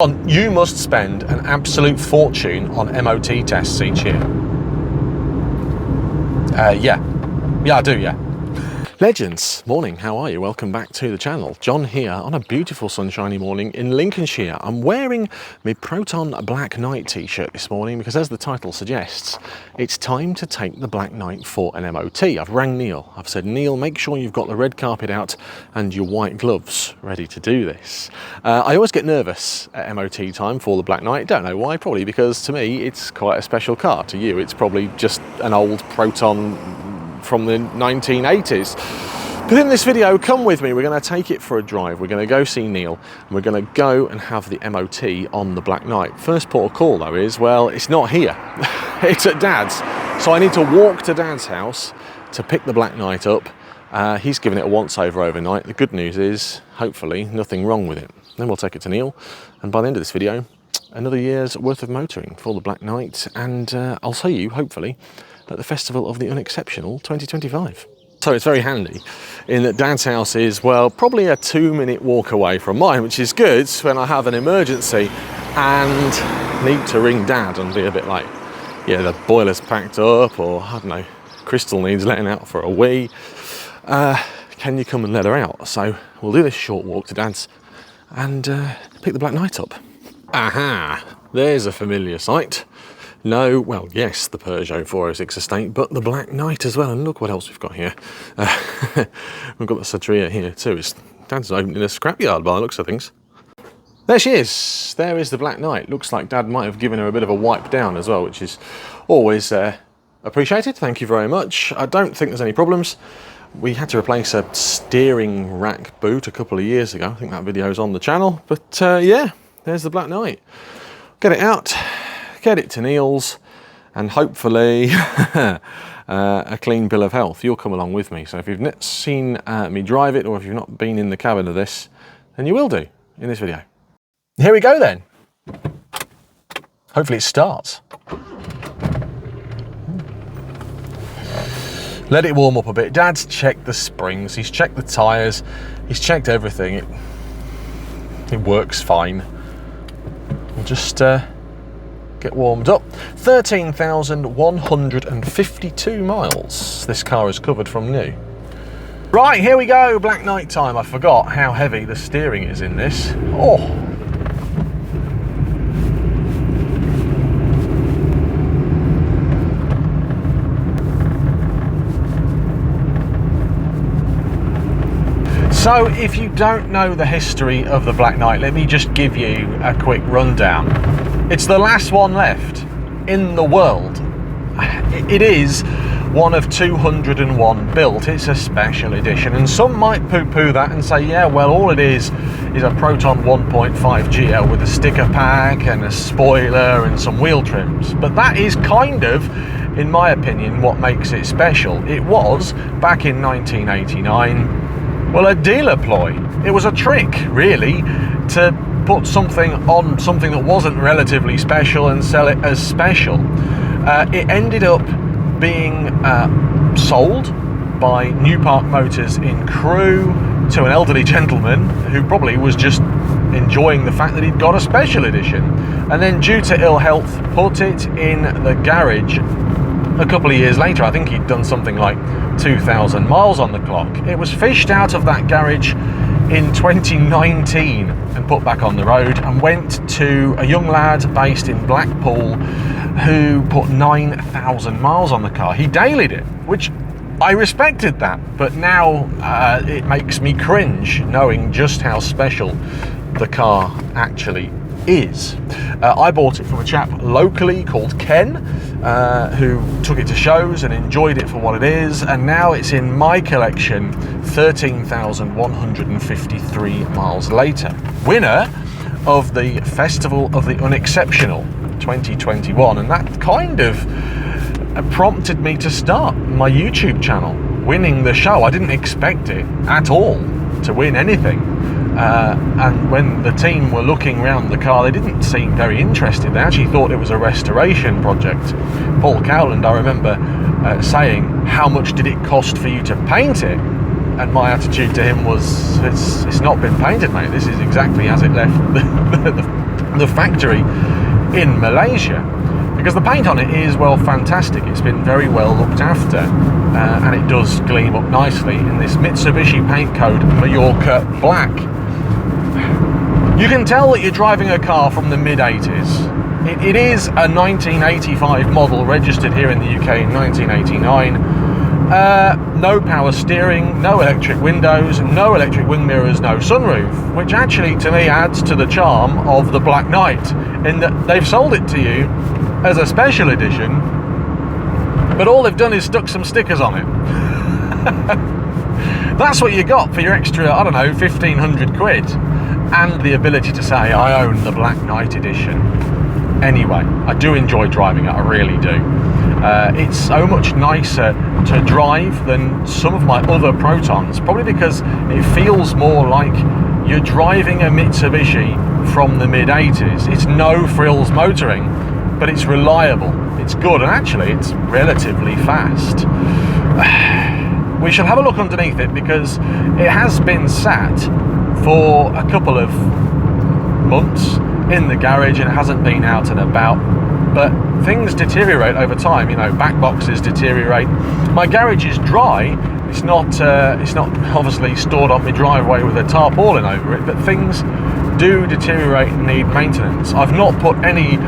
You must spend an absolute fortune on MOT tests each year. Yeah, I do, yeah. Legends, morning, how are you? Welcome back to the channel. John here on a beautiful sunshiny morning in Lincolnshire. I'm wearing my Proton Black Knight t-shirt this morning because, as the title suggests, it's time to take the Black Knight for an MOT. I've rang Neil. I've said, Neil, make sure you've got the red carpet out and your white gloves ready to do this. I always get nervous at MOT time for the Black Knight. Don't know why, probably because to me it's quite a special car. To you it's probably just an old Proton from the 1980s. But in this video, come with me, we're going to take it for a drive. We're going to go see Neil and we're going to go and have the MOT on the Black Knight. First port of call though is, well, it's not here. It's at Dad's. So I need to walk to Dad's house to pick the Black Knight up. He's given it a once over overnight. The good news is, hopefully, nothing wrong with it. Then we'll take it to Neil, and by the end of this video, another year's worth of motoring for the Black Knight, and I'll see you, hopefully, at the Festival of the Unexceptional 2025. So it's very handy in that Dad's house is, well, probably a 2-minute walk away from mine, which is good when I have an emergency and need to ring Dad and be a bit like, yeah, the boiler's packed up, or I don't know, Crystal needs letting out for a wee. Can you come and let her out? So we'll do this short walk to Dad's and pick the Black Knight up. Aha, there's a familiar sight. No, well, yes, the Peugeot 406 Estate, but the Black Knight as well. And look what else we've got here. We've got the Satria here too. Dad's opening a scrapyard by the looks of things. There she is. There is the Black Knight. Looks like Dad might have given her a bit of a wipe down as well, which is always appreciated. Thank you very much. I don't think there's any problems. We had to replace a steering rack boot a couple of years ago. I think that video's on the channel. But yeah, there's the Black Knight. Get it out. Get it to Neil's, and hopefully a clean bill of health. You'll come along with me. So if you've not seen me drive it, or if you've not been in the cabin of this, then you will do in this video. Here we go then. Hopefully it starts. Let it warm up a bit. Dad's checked the springs, he's checked the tyres, he's checked everything. It works fine. We'll just get warmed up. 13,152 miles this car has covered from new. Right, here we go, Black Knight time. I forgot how heavy the steering is in this. Oh. So if you don't know the history of the Black Knight, let me just give you a quick rundown. It's the last one left in the world. It is one of 201 built. It's a special edition, and some might poo-poo that and say, yeah, well, all it is a Proton 1.5 GL with a sticker pack and a spoiler and some wheel trims. But that is kind of, in my opinion, what makes it special. It was, back in 1989, well, a dealer ploy. It was a trick, really, to put something on something that wasn't relatively special and sell it as special. It ended up being sold by New Park Motors in Crewe to an elderly gentleman who probably was just enjoying the fact that he'd got a special edition, and then due to ill health put it in the garage. A couple of years later, I think he'd done something like 2,000 miles on the clock. It was fished out of that garage in 2019 and put back on the road, and went to a young lad based in Blackpool who put 9,000 miles on the car. He dailied it, which I respected that, but now it makes me cringe knowing just how special the car actually is. I bought it from a chap locally called Ken, who took it to shows and enjoyed it for what it is, and now it's in my collection 13,153 miles later. Winner of the Festival of the Unexceptional 2021, and that kind of prompted me to start my YouTube channel, winning the show. I didn't expect it at all to win anything. And when the team were looking around the car, they didn't seem very interested. They actually thought it was a restoration project. Paul Coupland, I remember saying, how much did it cost for you to paint it? And my attitude to him was, it's not been painted, mate. This is exactly as it left the the factory in Malaysia, because the paint on it is, well, fantastic. It's been very well looked after, and it does gleam up nicely in this Mitsubishi paint code Mallorca Black. You can tell that you're driving a car from the mid-80s. It is a 1985 model, registered here in the UK in 1989. No power steering, no electric windows, no electric wing mirrors, no sunroof, which actually to me adds to the charm of the Black Knight, in that they've sold it to you as a special edition, but all they've done is stuck some stickers on it. That's what you got for your extra, I don't know, 1,500 quid, and the ability to say, I own the Black Knight edition. Anyway, I do enjoy driving it, I really do. It's so much nicer to drive than some of my other Protons, probably because it feels more like you're driving a Mitsubishi from the mid-80s. It's no frills motoring, but it's reliable, it's good, and actually it's relatively fast. We shall have a look underneath it, because it has been sat for a couple of months in the garage and it hasn't been out and about, but things deteriorate over time. You know, back boxes deteriorate. My garage is dry. It's not obviously stored on my driveway with a tarpaulin over it, but things do deteriorate and need maintenance. I've not put any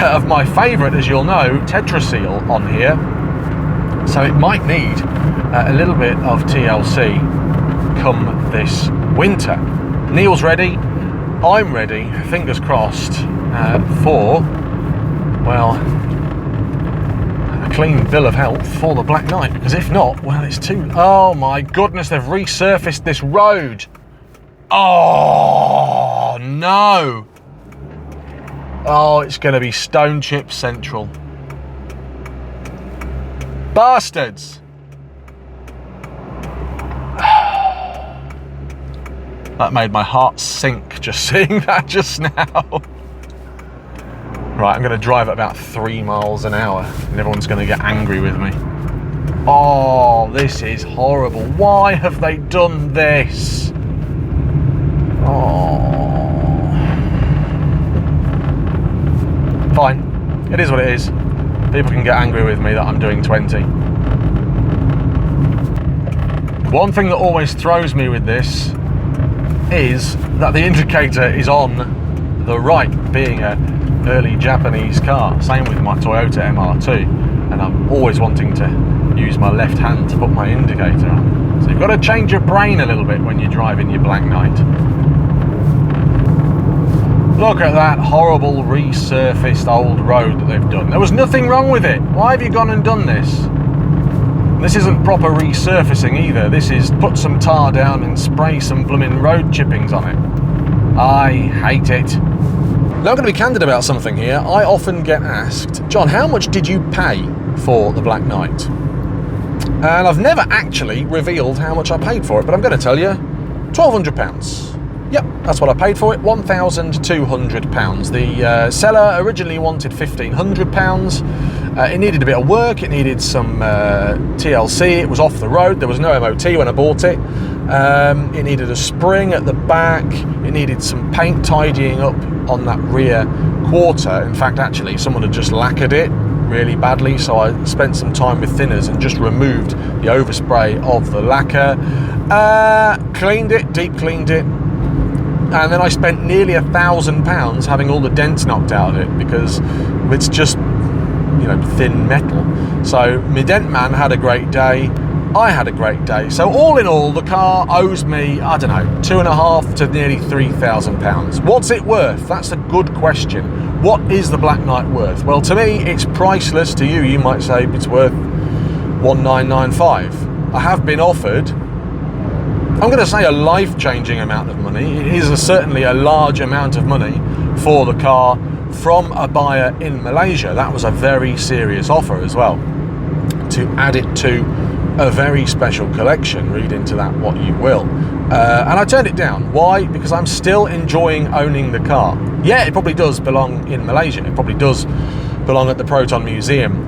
of my favourite, as you'll know, Tetraseal on here, so it might need a little bit of TLC come this winter. Neil's ready, I'm ready, fingers crossed, for, well, a clean bill of health for the Black Knight, because if not, well, it's too... Oh my goodness, they've resurfaced this road. Oh no. Oh, it's going to be Stone Chip Central. Bastards. That made my heart sink just seeing that just now. Right, I'm going to drive at about 3 miles an hour and everyone's going to get angry with me. Oh, this is horrible. Why have they done this? Oh. Fine. It is what it is. People can get angry with me that I'm doing 20. One thing that always throws me with this is that the indicator is on the right, being an early Japanese car. Same with my Toyota MR2, and I'm always wanting to use my left hand to put my indicator on. So you've got to change your brain a little bit when you're driving your Black Knight. Look at that horrible resurfaced old road that they've done. There was nothing wrong with it. Why have you gone and done this? This isn't proper resurfacing either. This is put some tar down and spray some blooming road chippings on it. I hate it. Now I'm going to be candid about something here. I often get asked, John, how much did you pay for the Black Knight? And I've never actually revealed how much I paid for it, but I'm going to tell you, £1,200. Yep, that's what I paid for it, £1,200. The seller originally wanted £1,500. It needed a bit of work, it needed some TLC, it was off the road, there was no MOT when I bought it. It needed a spring at the back, it needed some paint tidying up on that rear quarter. In fact, actually, someone had just lacquered it really badly, so I spent some time with thinners and just removed the overspray of the lacquer. Cleaned it, deep cleaned it, and then I spent nearly £1,000 having all the dents knocked out of it, because it's just, you know, thin metal. So my dent man had a great day, I had a great day. So all in all, the car owes me, I don't know, £2,500 to nearly £3,000. What's it worth? That's a good question. What is the Black Knight worth? Well, to me, it's priceless. To you, you might say it's worth £1,995. I have been offered, I'm going to say, a life-changing amount of money. It is certainly a large amount of money for the car from a buyer in Malaysia. That was a very serious offer as well, to add it to a very special collection. Read into that what you will. And I turned it down. Why? Because I'm still enjoying owning the car. Yeah, it probably does belong in Malaysia. It probably does belong at the Proton Museum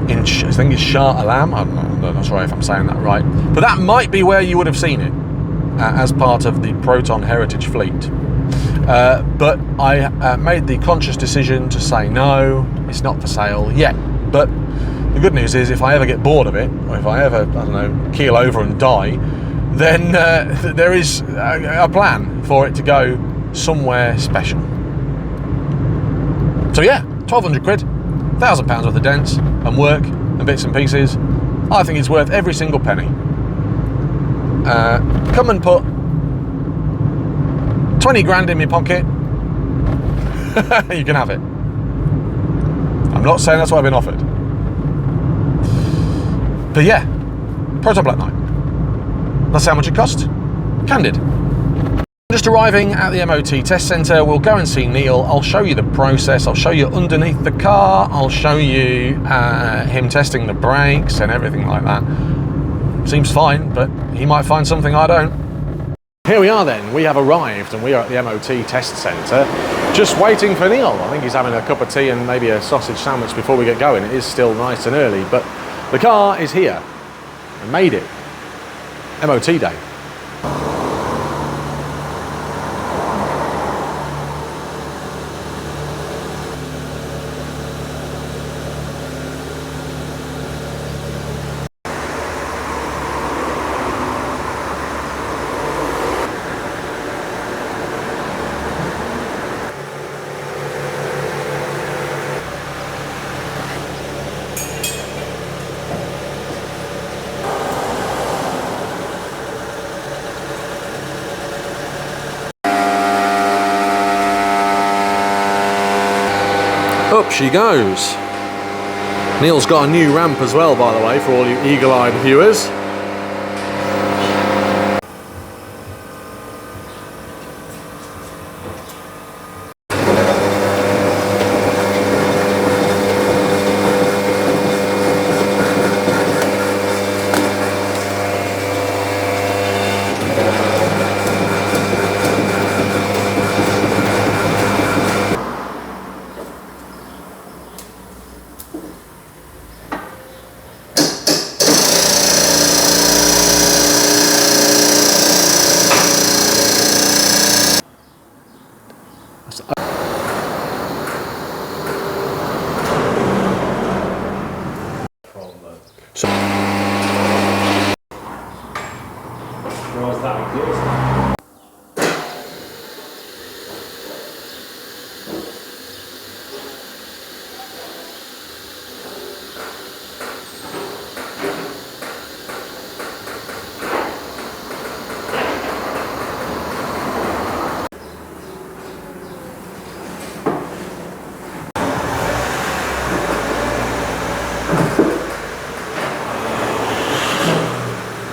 in, I think it's Shah Alam. I'm not sure if I'm saying that right, but that might be where you would have seen it, as part of the Proton Heritage fleet. But I made the conscious decision to say no, it's not for sale yet. But the good news is, if I ever get bored of it, or if I ever, I don't know, keel over and die, then there is a plan for it to go somewhere special. So yeah, 1,200 quid, £1,000 worth of dents and work and bits and pieces. I think it's worth every single penny. Come and put 20 grand in my pocket, you can have it. I'm not saying that's what I've been offered. But yeah, Proton Black Knight. That's how much it cost. Candid. Just arriving at the MOT test centre, we'll go and see Neil. I'll show you the process, I'll show you underneath the car, I'll show you him testing the brakes and everything like that. Seems fine, but he might find something I don't. Here we are then, we have arrived and we are at the MOT test centre, just waiting for Neil. I think he's having a cup of tea and maybe a sausage sandwich before we get going. It is still nice and early, but the car is here. I made it. MOT day. Up she goes. Neil's got a new ramp as well, by the way, for all you eagle-eyed viewers.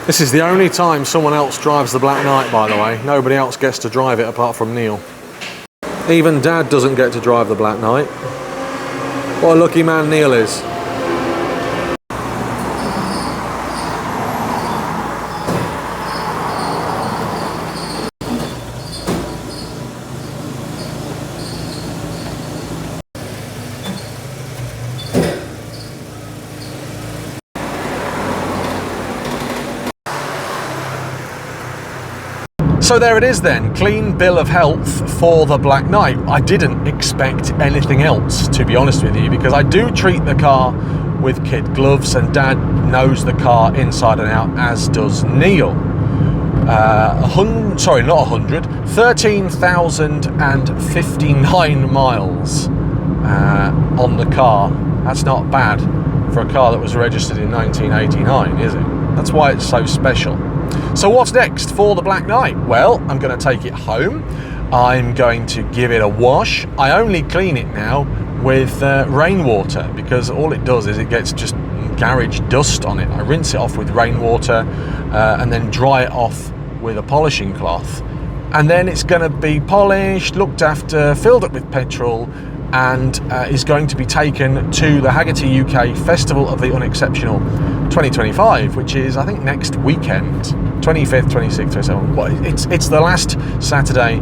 This is the only time someone else drives the Black Knight, by the way. Nobody else gets to drive it apart from Neil. Even Dad doesn't get to drive the Black Knight. What a lucky man Neil is. So there it is then, clean bill of health for the Black Knight. I didn't expect anything else, to be honest with you, because I do treat the car with kid gloves and Dad knows the car inside and out, as does Neil. 13,059 miles on the car. That's not bad for a car that was registered in 1989, is it? That's why it's so special. So what's next for the Black Knight? Well, I'm going to take it home. I'm going to give it a wash. I only clean it now with rainwater, because all it does is it gets just garage dust on it. I rinse it off with rainwater and then dry it off with a polishing cloth. And then it's going to be polished, looked after, filled up with petrol, and is going to be taken to the Hagerty UK Festival of the Unexceptional 2025, which is, I think, next weekend, 25th, 26th, 27th. Well, it's the last Saturday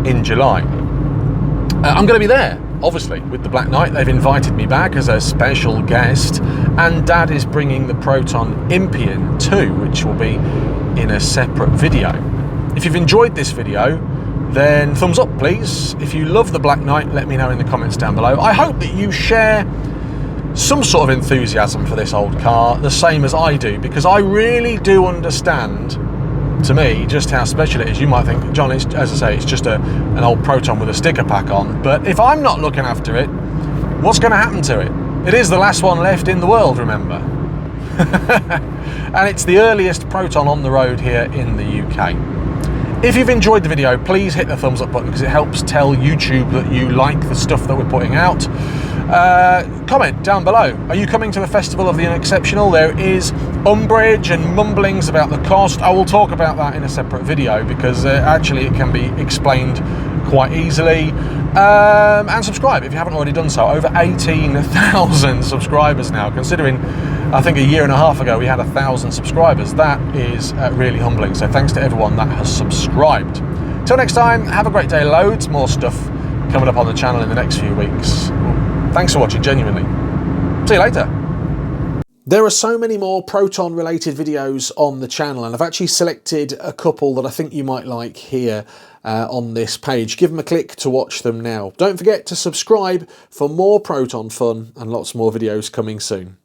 in July. I'm going to be there, obviously, with the Black Knight. They've invited me back as a special guest, and Dad is bringing the Proton Impian too, which will be in a separate video. If you've enjoyed this video, then thumbs up please. If you love the Black Knight, let me know in the comments down below. I hope that you share some sort of enthusiasm for this old car, the same as I do, because I really do understand, to me, just how special it is. You might think, John, it's, as I say, it's just an old Proton with a sticker pack on, but if I'm not looking after it, what's going to happen to it? It is the last one left in the world, remember? And it's the earliest Proton on the road here in the UK. If you've enjoyed the video, please hit the thumbs up button because it helps tell YouTube that you like the stuff that we're putting out. Comment down below. Are you coming to the Festival of the Unexceptional? There is umbrage and mumblings about the cost. I will talk about that in a separate video because actually it can be explained quite easily. And subscribe if you haven't already done so. Over 18,000 subscribers now, considering I think a year and a half ago we had 1,000 subscribers. That is really humbling, so thanks to everyone that has subscribed. Till next time, have a great day. Loads more stuff coming up on the channel in the next few weeks. Thanks for watching, genuinely. See you later. There are so many more Proton related videos on the channel, and I've actually selected a couple that I think you might like here on this page. Give them a click to watch them now. Don't forget to subscribe for more Proton fun and lots more videos coming soon.